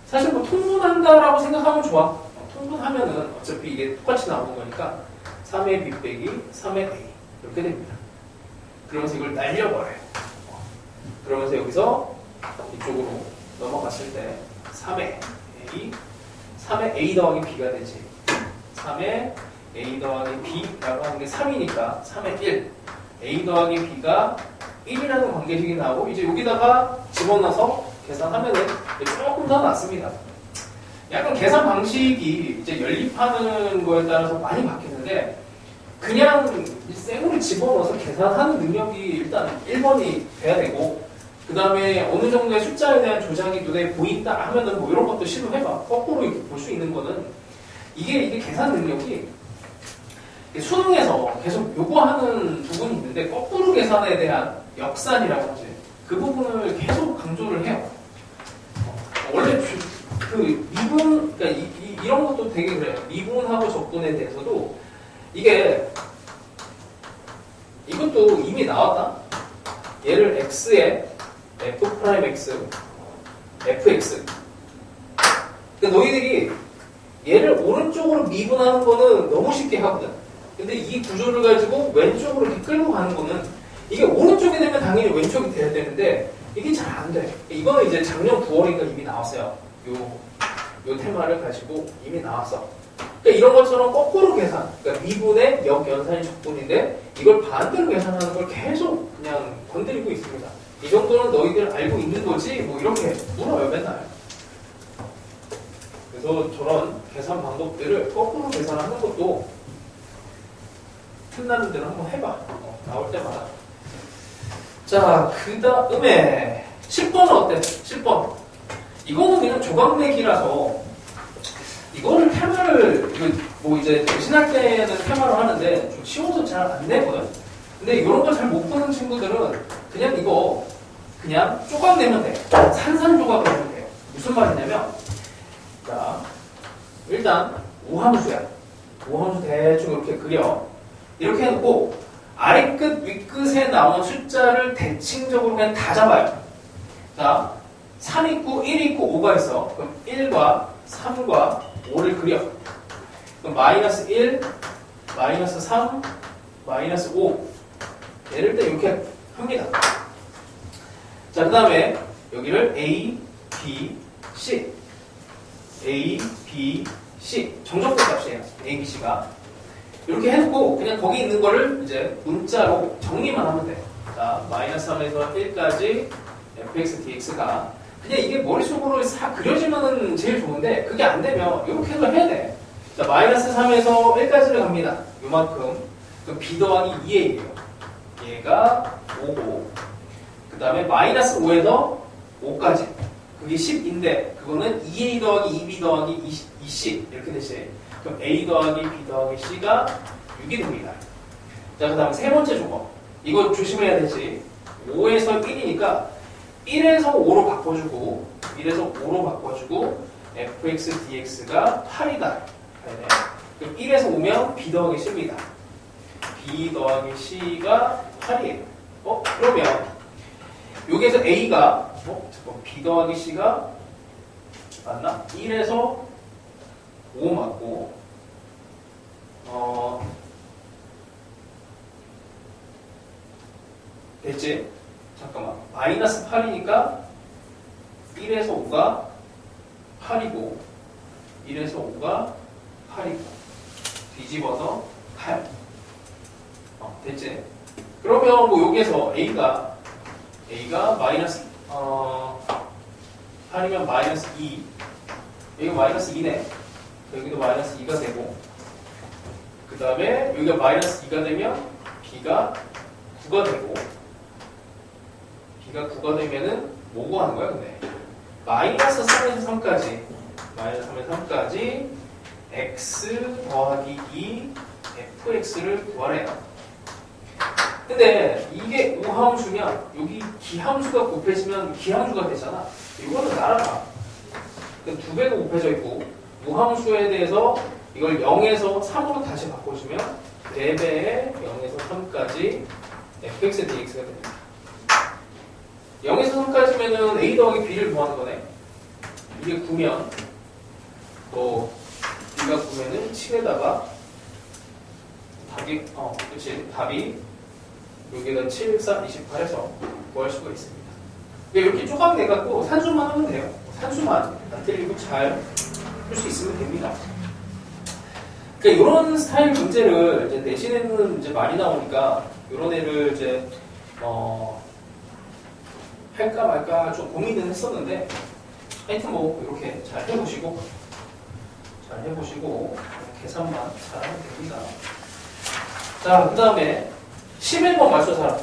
S1: 사실 뭐 통분한다라고 생각하면 좋아. 통분하면은 어차피 이게 똑같이 나오는 거니까 3의 b 빼기 3의 a 이렇게 됩니다. 그러면서 이걸 날려버려요. 그러면서 여기서 이쪽으로 넘어갔을 때 3의 a 더하기 b가 되지. 3의 a 더하기 b라고 하는 게 3이니까 3의 1 a 더하기 b가 1이라는 관계식이 나오고 이제 여기다가 집어넣어서 계산하면은 조금 더 낫습니다. 약간 계산 방식이 이제 연립하는 거에 따라서 많이 바뀌는데 그냥 생으로 집어넣어서 계산하는 능력이 일단 1번이 돼야 되고 그 다음에 어느 정도의 숫자에 대한 조작이 눈에 보인다 하면은 뭐 이런 것도 시도해봐. 거꾸로 이렇게 볼 수 있는 거는 이게 계산 능력이 수능에서 계속 요구하는 부분이 있는데 거꾸로 계산에 대한 역산이라고 하지. 그 부분을 계속 강조를 해요. 원래 그 미분, 그러니까 이런 것도 되게 그래요. 미분하고 적분에 대해서도 이것도 이미 나왔다. 얘를 x에 f'x, fx. 그러니까 너희들이 얘를 오른쪽으로 미분하는 거는 너무 쉽게 하거든. 근데 이 구조를 가지고 왼쪽으로 이렇게 끌고 가는 거는 이게 오른쪽이 되면 당연히 왼쪽이 돼야 되는데 이게 잘 안 돼. 이거는 이제 작년 9월인가 이미 나왔어요. 요 테마를 가지고 이미 나왔어. 그러니까 이런 것처럼 거꾸로 계산, 그러니까 미분의 역연산이 적분인데 이걸 반대로 계산하는 걸 계속 그냥 건드리고 있습니다. 이 정도는 너희들 알고 있는 거지? 뭐 이렇게 물어요 맨날. 그래서 저런 계산 방법들을 거꾸로 계산하는 것도 틈나는 대로 한번 해봐. 나올 때마다. 자, 그 다음에 10번은 어때? 10번. 이거는 그냥 조각내기라서 이거를 테마를 뭐 이제 대신할 때는 테마로 하는데 좀 쉬워서 잘 안 내거든. 근데 이런 걸 잘 못 푸는 친구들은 그냥 이거 그냥 조각내면 돼. 산산조각을 하면 돼요. 무슨 말이냐면 자, 일단 오함수야. 오함수 대충 이렇게 그려. 이렇게 해놓고 아래끝 윗끝에 나오는 숫자를 대칭적으로 그냥 다 잡아요. 자, 3 있고 1 있고 5가 있어. 그럼 1과 3과 5를 그려. 그럼 마이너스 1, 마이너스 3, 마이너스 5. 얘를 때 이렇게 합니다. 자, 그 다음에 여기를 A, B, C. A, B, C. 정적분 값이에요. A, B, C가. 이렇게 해놓고 그냥 거기 있는 거를 이제 문자로 정리만 하면 돼. 자, 마이너스 3에서 1까지 fx, dx가 그냥 이게 머릿속으로 싹 그려지면 제일 좋은데 그게 안 되면 이렇게도 해야 돼. 자, 마이너스 3에서 1까지를 갑니다. 요만큼. 그럼 b 더하기 2a예요. 얘가 5고 그 다음에 마이너스 5에서 5까지 그게 10인데 그거는 2a 더하기 2b 더하기 2c 이렇게 되지. 그럼 a 더하기 b 더하기 c가 6이 됩니다. 자, 그 다음 세 번째 조건. 이거 조심해야 되지. 5에서 1이니까 1에서 5로 바꿔주고 1에서 5로 바꿔주고 fx dx가 8이다. 그럼 1에서 5면 b 더하기 c입니다. b 더하기 c가 8이에요. 그러면 여기에서 a가 잠깐 b 더하기 c가 맞나? 1에서 5 맞고 됐지? 잠깐만. 마이너스 8이니까 1에서 5가 8이고 1에서 5가 8이고 뒤집어서 8. 됐지? 그러면 뭐 여기에서 A가 마이너스 8이면 마이너스 2. 여기가 마이너스 2네. 여기도 마이너스 2가 되고 그 다음에 여기가 마이너스 2가 되면 b가 9가 되고 b가 9가 되면은 뭐고 하는 거야 근데 마이너스 3에서 3까지 마이너스 3에서 3까지 x 더하기 2 fx를 구하래요. 근데 이게 우함수면 여기 기함수가 곱해지면 기함수가 되잖아. 이거는 날아가. 두 배가 곱해져 있고 우함수에 대해서 이걸 0에서 3으로 다시 바꿔주면 4배에 0에서 3까지 fx dx가 됩니다. 0에서 3까지면은 a 더하기 b를 구하는 거네. 이게 9면 또 b가 9면은 7에다가 답이 여기다 7, 4, 28에서 구할 수가 있습니다. 이렇게 쪼각내갖고 산수만 하면 돼요. 산수만 안 틀리고 잘 풀 수 있으면 됩니다. 그러니까 이런 스타일 문제를 이제 내신에는 이제 많이 나오니까 이런 애를 이제 할까 말까 좀 고민은 했었는데 하여튼 뭐 이렇게 잘 해보시고 계산만 잘하면 됩니다. 자, 그 다음에 11번 맞춰 사람.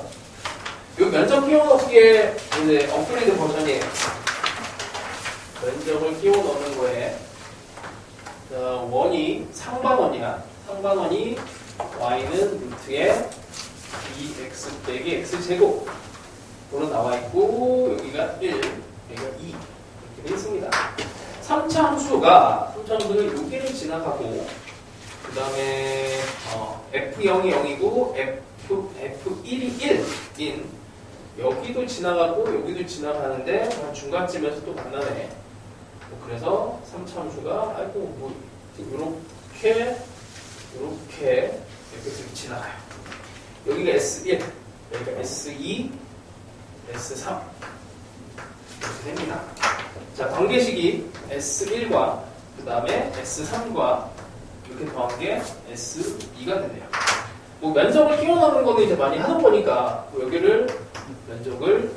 S1: 이 면적 끼워넣기에 이제 업그레이드 버전이에요. 면적을 끼워 넣는 거에 원이 상반원이야. 상반원이 y는 루트에 2x 빼기 x제곱 으로 나와 있고 여기가 1, 여기가 2 이렇게 되어 있습니다. 3차 함수가 여기를 지나가고 그 다음에 f0이 0이고 f1이 1인 여기도 지나가고 여기도 지나가는데 중간쯤에서 또 만나네. 그래서 3차 함수가 이렇게 지나가요. 여기가 S1, 여기가 S2, S3 이렇게 됩니다. 자, 관계식이 S1과 그 다음에 S3과 이렇게 더한 게 S2가 되네요. 뭐 면적을 끼워 넣는 거는 이제 많이 하는 거니까 여기를 면적을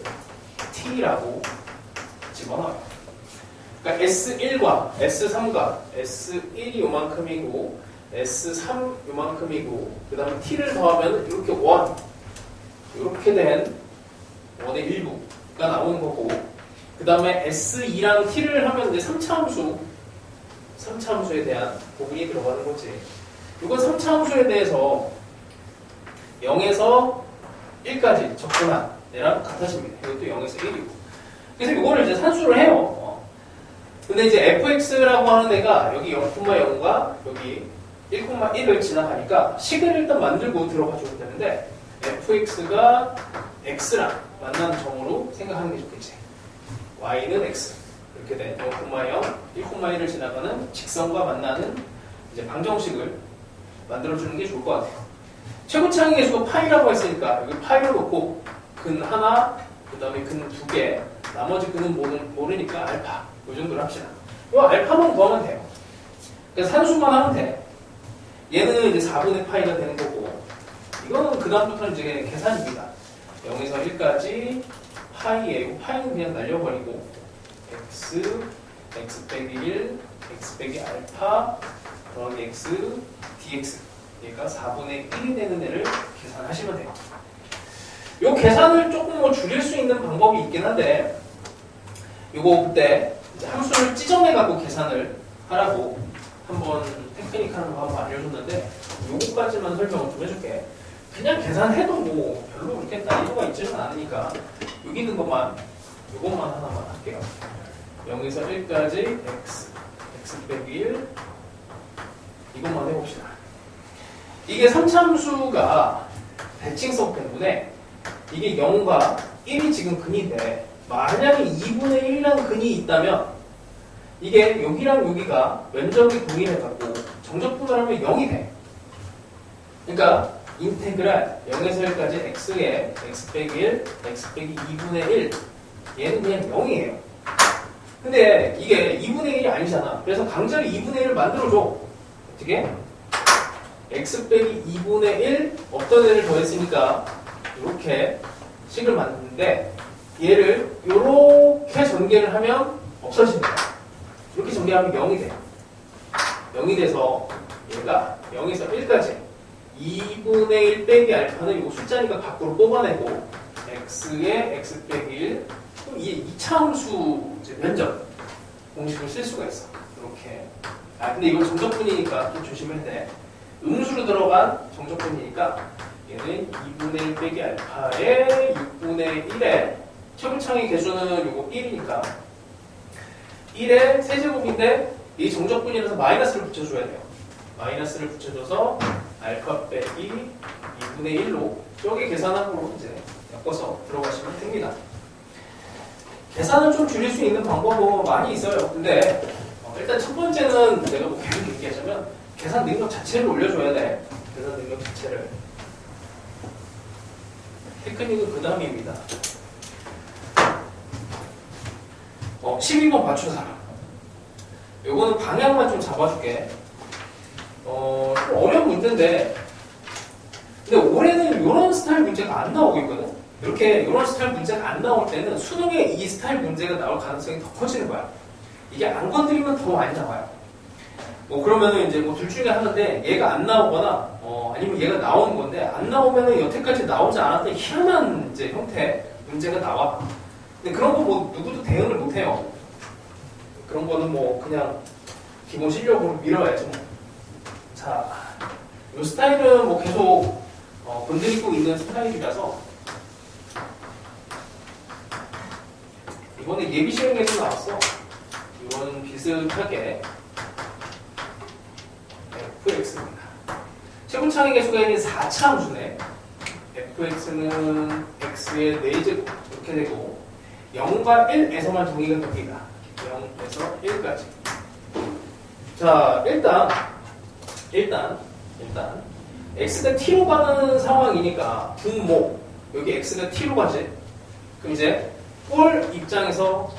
S1: T라고 집어넣어요. 그러니까 S1과 S3과 S1이 요만큼이고 S3 요만큼이고 그 다음에 T를 더하면 이렇게 이렇게 된 원의 일부가 나오는 거고 그 다음에 S2랑 T를 하면 이제 3차 함수에 대한 부분이 들어가는 거지. 이건 3차 함수에 대해서 0에서 1까지 접근한 애랑 같아집니다. 이것도 0에서 1이고. 그래서 이거를 이제 산수를 해요. 근데 이제 fx라고 하는 애가 여기 0,0과 여기 1,1을 지나가니까 식을 일단 만들고 들어가 주면 되는데 fx가 x랑 만나는 점으로 생각하는 게 좋겠지. y는 x 이렇게 돼 0,0, 1,1을 지나가는 직선과 만나는 이제 방정식을 만들어주는 게 좋을 것 같아요. 최고차항의 계수가 파이라고 했으니까 여기 파이를 놓고 근 하나, 그 다음에 근 2개, 나머지 근은 모르니까 알파 이 정도로 합시다. 이 알파만 구하면 돼요. 그러니까 산수만 하면 돼. 얘는 이제 4분의 파이가 되는 거고 이거는 그 다음부터는 이제 계산입니다. 0에서 1까지 파이예요. 파이는 그냥 날려버리고 x 빼기 1, x 빼기 알파 더하기 x, dx 얘가 4분의 1이 되는 애를 계산하시면 돼요. 요 계산을 조금 뭐 줄일 수 있는 방법이 있긴 한데 요거 그때 이제 함수를 찢어내갖고 계산을 하라고 한번 테크닉하는 거 한번 알려줬는데 요거까지만 설명을 좀 해줄게. 그냥 계산해도 뭐 별로 그렇게 난이도가 있지는 않으니까 여기 있는 것만 요것만 하나만 할게요. 0에서 1까지 x 빼기 1 이것만 해봅시다. 이게 3차 함수가 대칭성 때문에 이게 0과 1이 지금 근인데 만약에 2분의 1이라는 근이 있다면 이게 여기랑 여기가 면적이 동일해갖고 정적분을 하면 0이 돼. 그러니까 인테그랄 0에서 1까지 x에 x 빼기 1, x 빼기 2분의 1 얘는 그냥 0이에요. 근데 이게 2분의 1이 아니잖아. 그래서 강제로 2분의 1을 만들어줘. 어떻게? x 빼기 2분의 1 없던 애를 더했으니까 이렇게 식을 만드는데 얘를 이렇게 전개를 하면 없어집니다. 이렇게 전개하면 0이 돼요. 0이 돼서 얘가 0에서 1까지 2분의 1 빼기 알파는 이거 숫자니까 밖으로 뽑아내고 x에 x 빼기 1 그럼 이게 이차함수 면적 공식을 쓸 수가 있어. 이렇게. 아 근데 이건 정적분이니까 좀 조심해야 돼. 음수로 들어간 정적분이니까 얘는 2분의 1 빼기 알파에 6분의 1에 최고창의 개수는 요거 1이니까 1의 세제곱인데 이 정적분이라서 마이너스를 붙여줘야 돼요. 마이너스를 붙여줘서 알파 빼기 2분의 1로 여기 계산한 걸로 이제 엮어서 들어가시면 됩니다. 계산을 좀 줄일 수 있는 방법은 많이 있어요. 근데 일단 첫 번째는 내가 뭐 계속 얘기하자면 계산 능력 자체를 올려줘야 돼. 계산 능력 자체를. 테크닉은 그 다음입니다. 12번 맞춰사. 요거는 방향만 좀 잡아줄게. 좀 어려운 문제인데, 근데 올해는 이런 스타일 문제가 안 나오고 있거든? 이렇게 이런 스타일 문제가 안 나올 때는 수능에 이 스타일 문제가 나올 가능성이 더 커지는 거야. 이게 안 건드리면 더 많이 나와요. 뭐 그러면은 이제 뭐 둘 중에 하나인데 얘가 안 나오거나 아니면 얘가 나오는 건데 안 나오면은 여태까지 나오지 않았던 희한한 이제 형태 문제가 나와. 근데 그런 거 뭐 누구도 대응을 못 해요. 그런 거는 뭐 그냥 기본 실력으로 밀어야죠. 자, 이 스타일은 뭐 계속 건드리고 있는 스타일이라서 이번에 예비 시험에서 나왔어. 이거는 비슷하게 fx입니다. 최고창의 개수가 있는 4차 함수네. fx는 x의 4제곱 이렇게 되고 0과 1에서만 정의가 됩니다. 0에서 1까지. 자, 일단 x가 t로 가는 상황이니까 분모 여기 x가 t로 가지. 그럼 이제 꼴 입장에서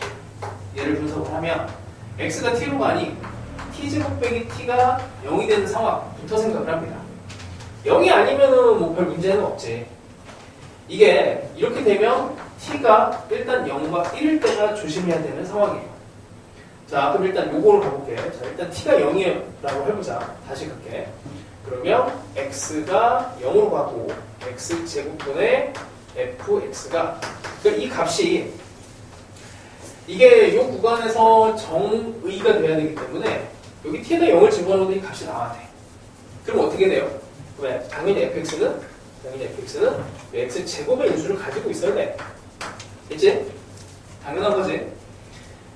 S1: 얘를 분석을 하면 x가 t로 가니 t제곱 빼기 t가 0이 되는 상황부터 생각을 합니다. 0이 아니면은 뭐 별 문제는 없지. 이게 이렇게 되면 t가 일단 0과 1일 때가 조심해야 되는 상황이에요. 자, 그럼 일단 요거를 가볼게. 자, 일단 t가 0이라고 해보자. 다시 갈게. 그러면 x가 0으로 가고 x제곱분의 fx가 그러니까 이 값이 이게 이 구간에서 정의가 돼야 되기 때문에 여기 t에다 0을 집어넣어도 이 값이 나와야 돼. 그럼 어떻게 돼요? 왜? 당연히 fx는 x제곱의 인수를 가지고 있어야 돼. 있지? 당연한 거지.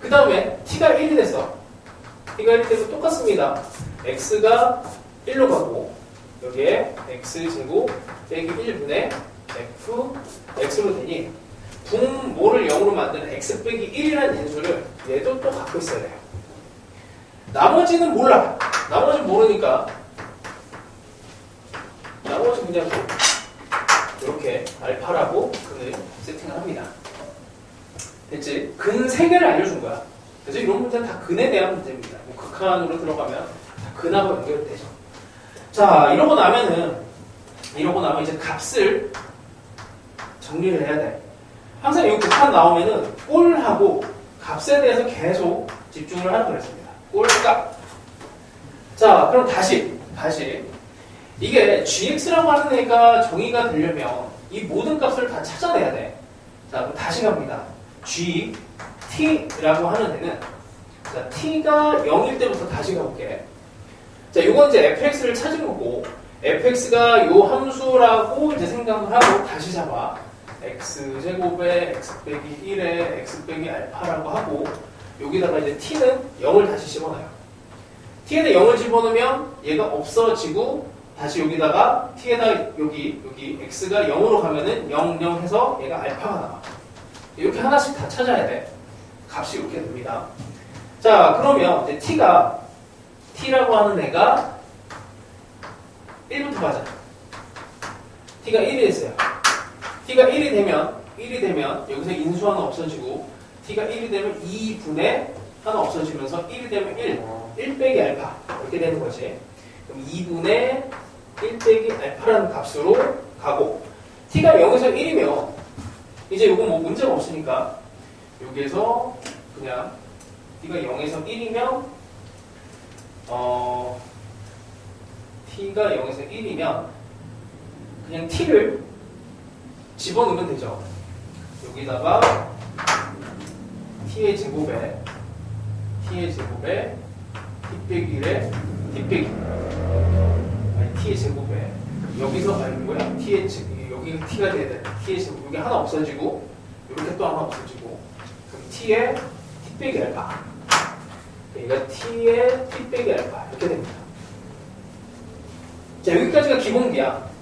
S1: 그 다음에 t가 1이 됐어. t가 1이 돼서 똑같습니다. x가 1로 가고 여기에 x제곱 빼기 1분의 x로 되니 분모를 0으로 만드는 x 빼기 1이라는 인수를 얘도 또 갖고 있어야 돼요. 나머지는 몰라. 나머지는 모르니까 나머지 그냥 이렇게 알파라고 근을 세팅을 합니다. 됐지? 근 3개를 알려준 거야. 그래서 이런 문제는 다 근에 대한 문제입니다. 뭐 극한으로 들어가면 다 근하고 연결이 되죠. 자, 이러고 나면 이제 값을 정리를 해야 돼. 항상 이 극한 나오면은 꼴하고 값에 대해서 계속 집중을 하라고 그랬습니다. 꼴값. 자, 그럼 다시 이게 gx라고 하는 애가 정의가 되려면 이 모든 값을 다 찾아내야 돼. 자, 그럼 다시 갑니다. g, t라고 하는 애는 자, t가 0일 때부터 다시 가볼게. 자, 요건 이제 fx를 찾은 거고 fx가 요 함수라고 이제 생각을 하고 다시 잡아. x제곱에 x 빼기 1에 x 빼기 알파라고 하고 여기다가 이제 t는 0을 다시 집어넣어요. t에다 0을 집어넣으면 얘가 없어지고 다시 여기다가 t에다 여기 x가 0으로 가면은 0, 0 해서 얘가 알파가 나와. 이렇게 하나씩 다 찾아야 돼. 값이 이렇게 됩니다. 자, 그러면 이제 t라고 하는 애가 1부터 가자. t가 1이 됐어요. t가 1이 되면 여기서 인수 하나 없어지고 t가 1이 되면 2분의 하나 없어지면서 1이 되면 1 빼기 알파 이렇게 되는 거지. 그럼 2분의 1 빼기 알파라는 값으로 가고 t가 0에서 1이면 이제 요건 뭐 문제가 없으니까 여기에서 그냥 t가 0에서 1이면 t가 0에서 1이면 그냥 t를 집어넣으면 되죠. 여기다가 t의 제곱에 t 빼기 1에 t 빼기 아니 t의 제곱에 여기서 아니 뭐야 t의 여기 t가 돼야 돼. t의 제곱 여기 하나 없어지고 이렇게 또 하나 없어지고 그럼 t의 t 빼기 알파 여기가 t의 t 빼기 알파 이렇게 됩니다. 자 여기까지가 기본기야.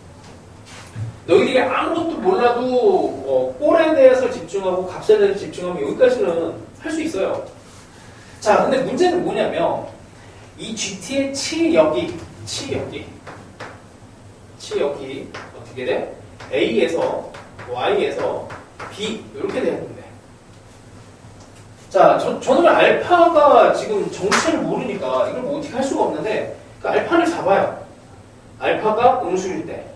S1: 너희들이 아무것도 몰라도 꼴에 대해서 집중하고 값에 대해서 집중하면 여기까지는 할 수 있어요. 자 근데 문제는 뭐냐면 이 GT의 치역이 어떻게 돼? A에서 Y에서 B 이렇게 돼야 되는데 자 저는 알파가 지금 정체를 모르니까 이걸 뭐 어떻게 할 수가 없는데 그 알파를 잡아요. 알파가 음수일 때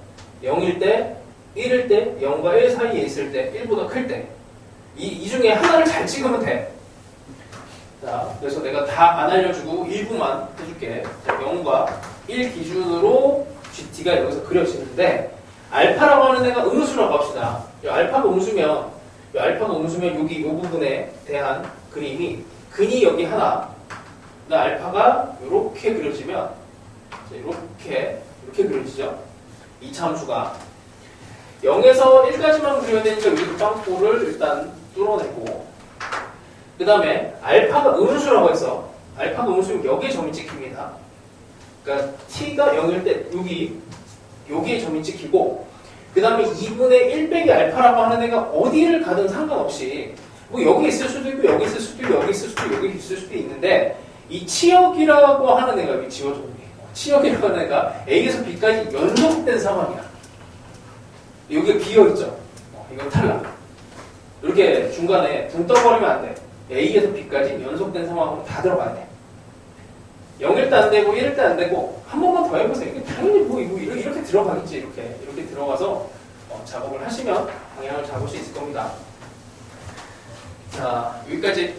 S1: 0일 때 1일 때 0과 1 사이에 있을 때 1보다 클 때 이 중에 하나를 잘 찍으면 돼. 자, 그래서 내가 다 안 알려주고 일부만 해줄게. 자, 0과 1 기준으로 GT가 여기서 그려지는데 알파라고 하는 애가 음수라고 합시다. 알파가 음수면 여기 이 부분에 대한 그림이 근이 여기 하나 알파가 이렇게 그려지면 이렇게 그려지죠. 이 참수가 0에서 1까지만 그려야 되니까 여기 빵꾸를 일단 뚫어내고 그 다음에 알파가 음수라고 해서 알파가 음수면 여기에 점이 찍힙니다. 그러니까 t가 0일 때 여기에 점이 찍히고 그 다음에 2분의 1 빼기 알파라고 하는 애가 어디를 가든 상관없이 뭐 여기 있을 수도 있고 여기 있을 수도 있고 여기 있을 수도 있고 여기 있을 수도 있는데 이 치역이라고 하는 애가 여기 지워졌네. 치역이라고 하는 애가 A에서 B까지 연속된 상황이야. 여기가 비어있죠. 이건 탈락. 이렇게 중간에 붕 떠버리면 안 돼. A에서 B까지 연속된 상황으로 다 들어가야 돼. 0일 때 안 되고 1일 때 안 되고 한 번만 더 해보세요. 이게 당연히 뭐 이렇게 들어가겠지. 이렇게 들어가서 작업을 하시면 방향을 잡을 수 있을 겁니다. 자, 여기까지